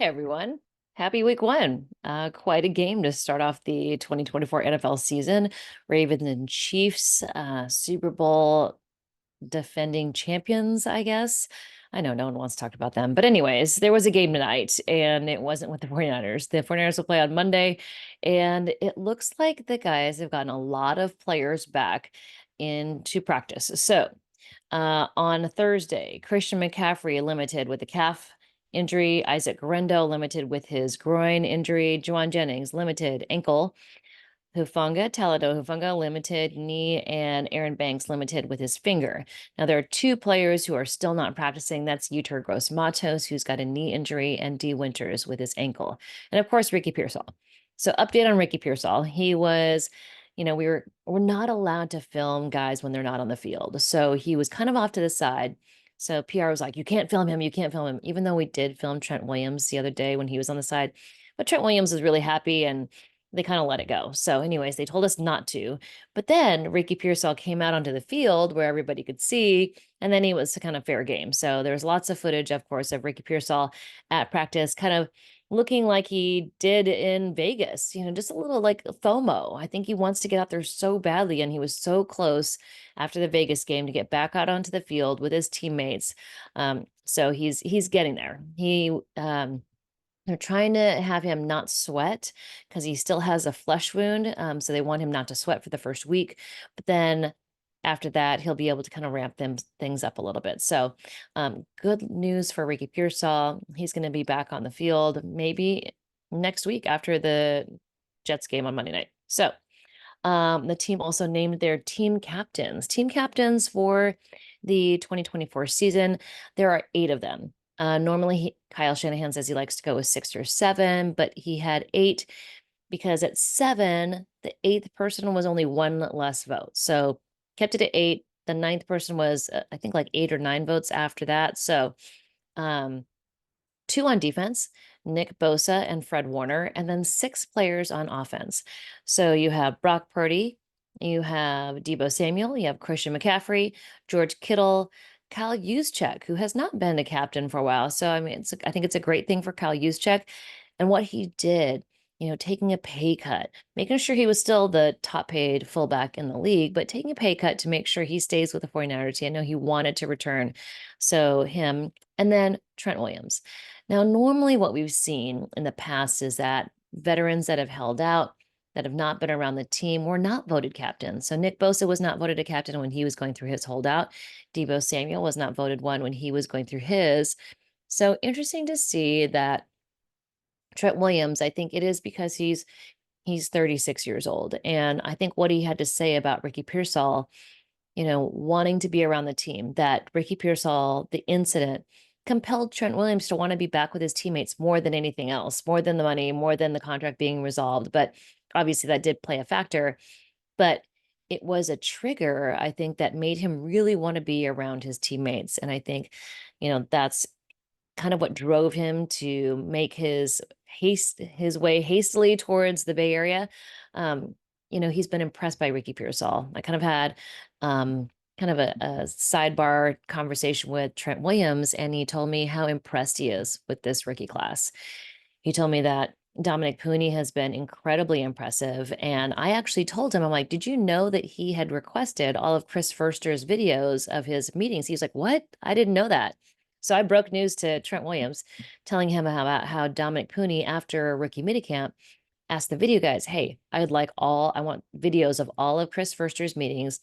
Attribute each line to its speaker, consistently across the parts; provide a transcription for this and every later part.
Speaker 1: Hey everyone. Happy week one. Quite a game to start off the 2024 NFL season. Ravens and Chiefs, Super Bowl defending champions, I guess. I know no one wants to talk about them. But anyways, there was a game tonight and it wasn't with the 49ers. The 49ers will play on Monday, and it looks like the guys have gotten a lot of players back into practice. On Thursday, Christian McCaffrey limited with a calf injury, Isaac Guerendo limited with his groin injury, Juwan Jennings limited ankle, Talado Hufanga limited knee, and Aaron Banks limited with his finger. Now, there are two players who are still not practicing. That's Yetur Gross Matos, who's got a knee injury, and D Winters with his ankle. And of course, Ricky Pearsall. So, update on Ricky Pearsall. He was, we're not allowed to film guys when they're not on the field. So he was kind of off to the side. So PR was like, you can't film him, you can't film him, even though we did film Trent Williams the other day when he was on the side. But Trent Williams is really happy and they kind of let it go. So, anyways, they told us not to. But then Ricky Pearsall came out onto the field where everybody could see, and then he was kind of fair game. So there was lots of footage, of course, of Ricky Pearsall at practice, kind of looking like he did in Vegas, just a little like FOMO. I think he wants to get out there so badly, and he was so close after the Vegas game to get back out onto the field with his teammates. So he's getting there. They're trying to have him not sweat because he still has a flesh wound. So they want him not to sweat for the first week. But then after that, he'll be able to kind of ramp things up a little bit. So good news for Ricky Pearsall. He's going to be back on the field maybe next week after the Jets game on Monday night. So the team also named their team captains. Team captains for the 2024 season. There are 8 of them. Normally, Kyle Shanahan says he likes to go with 6 or 7, but he had 8 because at 7, the 8th person was only one less vote. So kept it at 8. The 9th person was, I think, like 8 or 9 votes after that. So, 2 on defense, Nick Bosa and Fred Warner, and then 6 players on offense. So you have Brock Purdy, you have Deebo Samuel, you have Christian McCaffrey, George Kittle, Kyle Juszczyk, who has not been a captain for a while. So I mean, I think it's a great thing for Kyle Juszczyk and what he did. Taking a pay cut, making sure he was still the top paid fullback in the league, but taking a pay cut to make sure he stays with the 49ers. I know he wanted to return. So him, and then Trent Williams. Now, normally what we've seen in the past is that veterans that have held out, that have not been around the team, were not voted captain. So Nick Bosa was not voted a captain when he was going through his holdout. Deebo Samuel was not voted one when he was going through his. So interesting to see that Trent Williams, I think it is because he's 36 years old. And I think what he had to say about Ricky Pearsall, wanting to be around the team, that Ricky Pearsall, the incident, compelled Trent Williams to want to be back with his teammates more than anything else, more than the money, more than the contract being resolved. But obviously that did play a factor. But it was a trigger, I think, that made him really want to be around his teammates. And I think, that's kind of what drove him to make his way hastily towards the Bay Area. He's been impressed by Ricky Pearsall. I kind of had kind of a sidebar conversation with Trent Williams, and he told me how impressed he is with this rookie class. He told me that Dominic Pooney has been incredibly impressive. And I actually told him, I'm like, did you know that he had requested all of Chris Foerster's videos of his meetings? He's like, what? I didn't know that. So I broke news to Trent Williams, telling him about how Dominic Pooney, after rookie minicamp, asked the video guys, hey, I want videos of all of Chris Foerster's meetings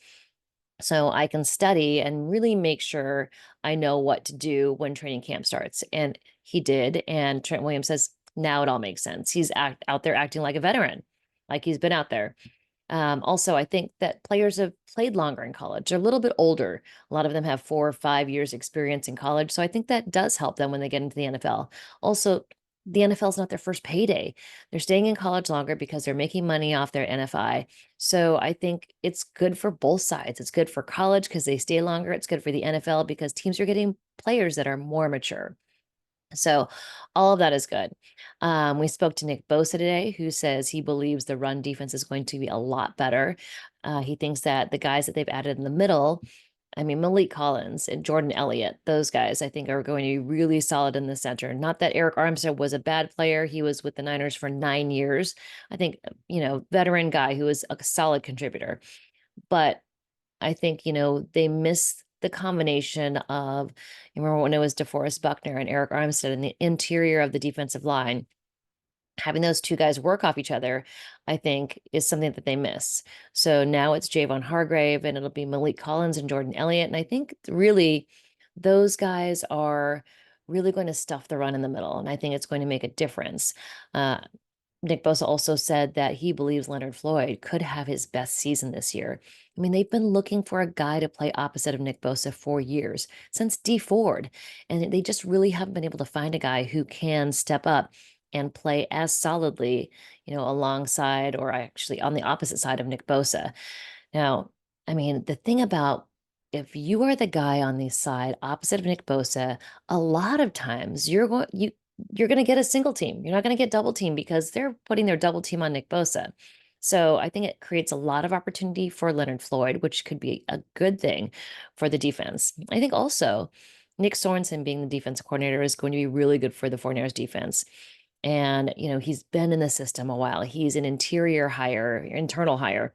Speaker 1: so I can study and really make sure I know what to do when training camp starts. And he did. And Trent Williams says, now it all makes sense. He's out there acting like a veteran, like he's been out there. Also, I think that players have played longer in college. They're a little bit older. A lot of them have 4 or 5 years experience in college. So I think that does help them when they get into the NFL. Also, the NFL is not their first payday. They're staying in college longer because they're making money off their NFI. So I think it's good for both sides. It's good for college because they stay longer. It's good for the NFL because teams are getting players that are more mature. So all of that is good. We spoke to Nick Bosa today, who says he believes the run defense is going to be a lot better. He thinks that the guys that they've added in the middle I mean, Malik Collins and Jordan Elliott, those guys I think are going to be really solid in the center. Not that Eric Armstead was a bad player. He was with the Niners for 9 years. I think, veteran guy who was a solid contributor. But I think, they miss the combination of, you remember when it was DeForest Buckner and Eric Armstead in the interior of the defensive line, having those two guys work off each other, I think, is something that they miss. So now it's Javon Hargrave and it'll be Malik Collins and Jordan Elliott. And I think really those guys are really going to stuff the run in the middle. And I think it's going to make a difference. Uh, Nick Bosa also said that he believes Leonard Floyd could have his best season this year. I mean, they've been looking for a guy to play opposite of Nick Bosa for years, since Dee Ford, and they just really haven't been able to find a guy who can step up and play as solidly, alongside or actually on the opposite side of Nick Bosa. Now, I mean, the thing about if you are the guy on the side opposite of Nick Bosa, a lot of times you're going to get a single team. You're not going to get double team because they're putting their double team on Nick Bosa. So I think it creates a lot of opportunity for Leonard Floyd, which could be a good thing for the defense. I think also Nick Sorensen being the defensive coordinator is going to be really good for the 49ers defense. And, he's been in the system a while. He's an internal hire.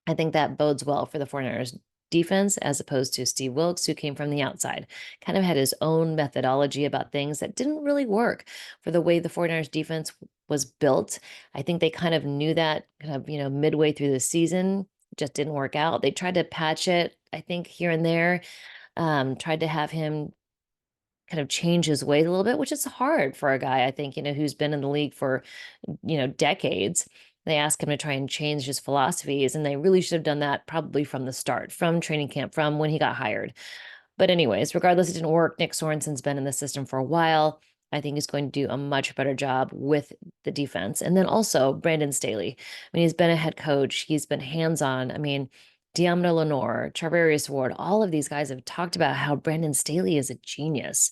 Speaker 1: I think that bodes well for the 49ers defense as opposed to Steve Wilkes, who came from the outside, kind of had his own methodology about things that didn't really work for the way the 49ers defense was built. I think they kind of knew that kind of, midway through the season, just didn't work out. They tried to patch it, I think, here and there, tried to have him kind of change his ways a little bit, which is hard for a guy, I think, who's been in the league for, decades. They asked him to try and change his philosophies, and they really should have done that probably from the start, from training camp, from when he got hired. But anyways, regardless, it didn't work. Nick Sorensen's been in the system for a while. I think he's going to do a much better job with the defense. And then also Brandon Staley. I mean, he's been a head coach. He's been hands-on. I mean, Deommodore Lenoir, Charvarius Ward, all of these guys have talked about how Brandon Staley is a genius.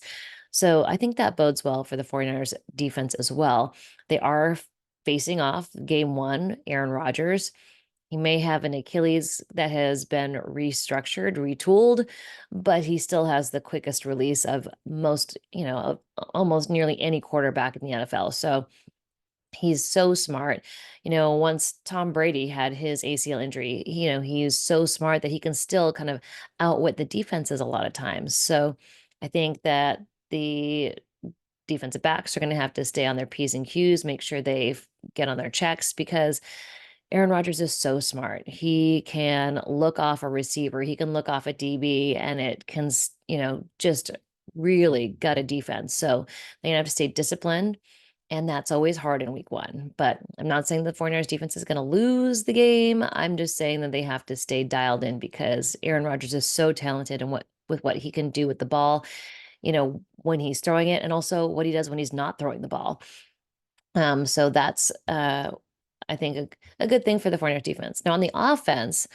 Speaker 1: So I think that bodes well for the 49ers defense as well. They are facing off game one, Aaron Rodgers. He may have an Achilles that has been restructured, retooled, but he still has the quickest release of most, of almost nearly any quarterback in the NFL. So he's so smart. Once Tom Brady had his ACL injury, he's so smart that he can still kind of outwit the defenses a lot of times. So I think that the defensive backs are going to have to stay on their P's and Q's, make sure they get on their checks because Aaron Rodgers is so smart. He can look off a receiver, he can look off a DB, and it can, just really gut a defense. So they have to stay disciplined. And that's always hard in week one. But I'm not saying the 49ers defense is going to lose the game. I'm just saying that they have to stay dialed in because Aaron Rodgers is so talented and with what he can do with the ball, when he's throwing it and also what he does when he's not throwing the ball. So that's I think a good thing for the 49ers defense. Now on the offense,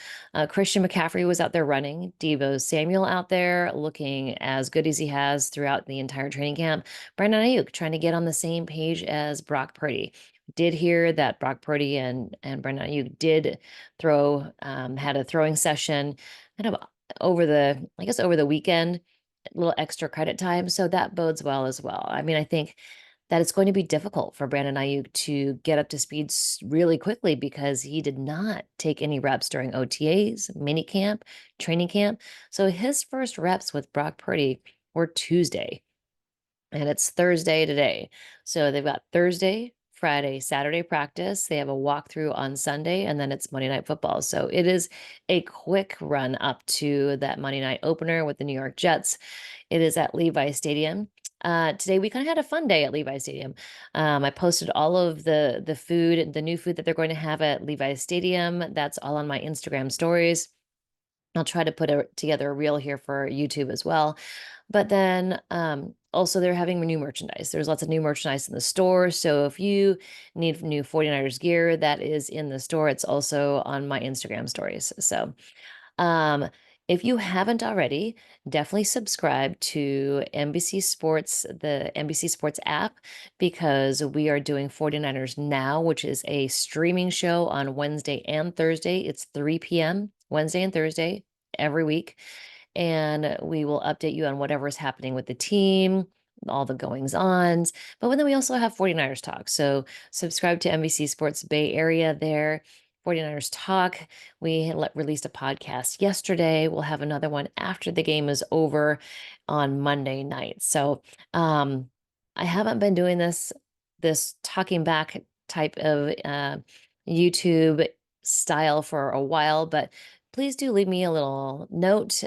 Speaker 1: Christian McCaffrey was out there running. Deebo Samuel out there looking as good as he has throughout the entire training camp. Brandon Ayuk trying to get on the same page as Brock Purdy. Did hear that Brock Purdy and Brandon Ayuk did had a throwing session kind of over the weekend, a little extra credit time. So that bodes well as well. I mean, I think that it's going to be difficult for Brandon Ayuk to get up to speed really quickly because he did not take any reps during OTAs, mini camp, training camp. So his first reps with Brock Purdy were Tuesday, and it's Thursday today. So they've got Thursday, Friday, Saturday practice. They have a walkthrough on Sunday, and then it's Monday Night Football. So it is a quick run up to that Monday night opener with the New York Jets. It is at Levi Stadium. Today we kind of had a fun day at Levi Stadium. I posted all of the food, the new food that they're going to have at Levi Stadium. That's all on my Instagram stories. I'll try to put together a reel here for YouTube as well. But then also they're having new merchandise. There's lots of new merchandise in the store. So if you need new 49ers gear, that is in the store. It's also on my Instagram stories. So um, if you haven't already, definitely subscribe to NBC Sports, the NBC Sports app, because we are doing 49ers Now, which is a streaming show on Wednesday and Thursday. It's 3 p.m. Wednesday and Thursday every week. and we will update you on whatever is happening with the team, all the goings ons. But then we also have 49ers Talk. So subscribe to NBC Sports Bay Area there. 49ers Talk. We released a podcast yesterday. We'll have another one after the game is over on Monday night. So um, I haven't been doing this talking back type of YouTube style for a while, but please do leave me a little note.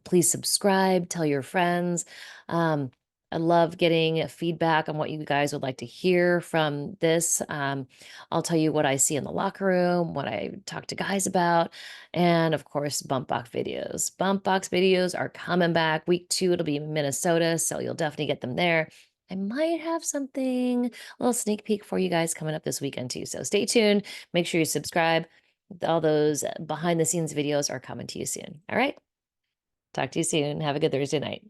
Speaker 1: Please subscribe, tell your friends. Um, I love getting feedback on what you guys would like to hear from this. I'll tell you what I see in the locker room, what I talk to guys about, and of course, bump box videos. Bump box videos are coming back. Week 2, it'll be in Minnesota, so you'll definitely get them there. I might have something, a little sneak peek for you guys coming up this weekend too. So stay tuned. Make sure you subscribe. All those behind the scenes videos are coming to you soon. All right. Talk to you soon. Have a good Thursday night.